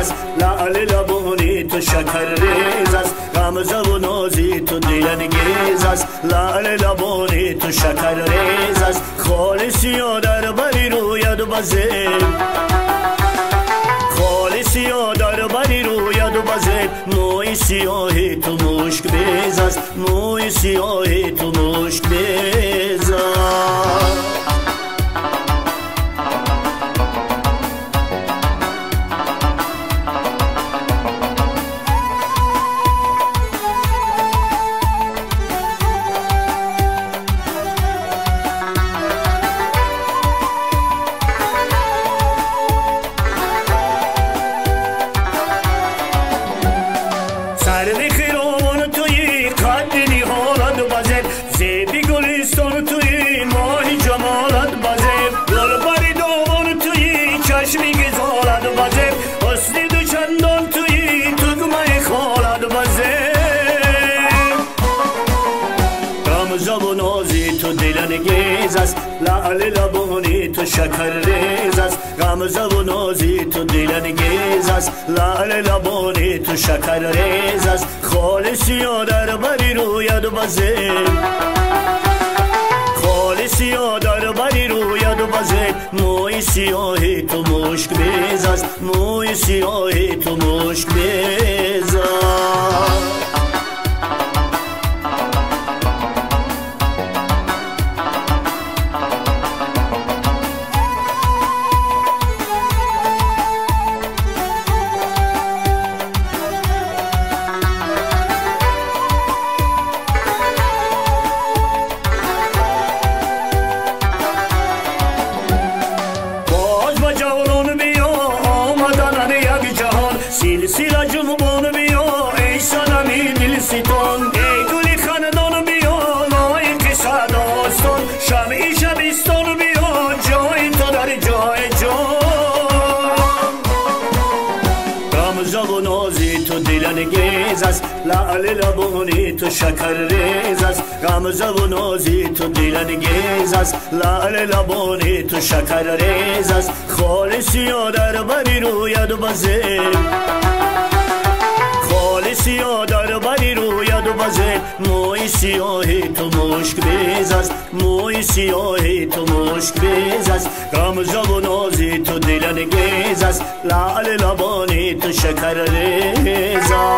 است، لعل لبانی تو شکر ریز است، غمزه و نازی تو دلانگیز است، لعل لبانی تو شکر ریز است، خالصی و در بری روید بزید، خالصی و در بری روید بزید، موی سیاهی تو مشک بیز است، موی سیاهی تو مشک بیز است. سرو خیران توی قد نهالت بزد، زیبی گلستان توی ماه جمالت بزد، گلبر دامان توی چشمی گزالت بزد، حسن دو چندان توی تگمه خالت بزد، غمزه و نازی تو دلانگیز است، لعل لبانی تو شکر ریز است، غمزه و نازی تو دلانگیز است، لعل لبانی تو شکر ریز است، خالصی و در بری روید بزید، خالصی و در بری روید بزید، موی سیاهی تو مشک بیز است، موی سیاهی تو مشک بیز است. سلسله جنبان بیا ای صنمی دلستان، ای گلی خاندان بیا لایق صداستان، شمعی شبستان بیا جای تو در جای جان، غمزه و نازی تو دلانگیز است، لعل لبانی تو شکر ریز است، غمزه و نازی تو دلانگیز است، لعل لبانی تو شکر ریز است، خالصی و در بری روید بزید، خالصی و در بری روید بزید، موی سیاهی تو مشک بیز است، موی سیاهی تو مشک بیز است، غمزه و نازی تو دلانگیز است، لعل لبانی تو شکر ریز است.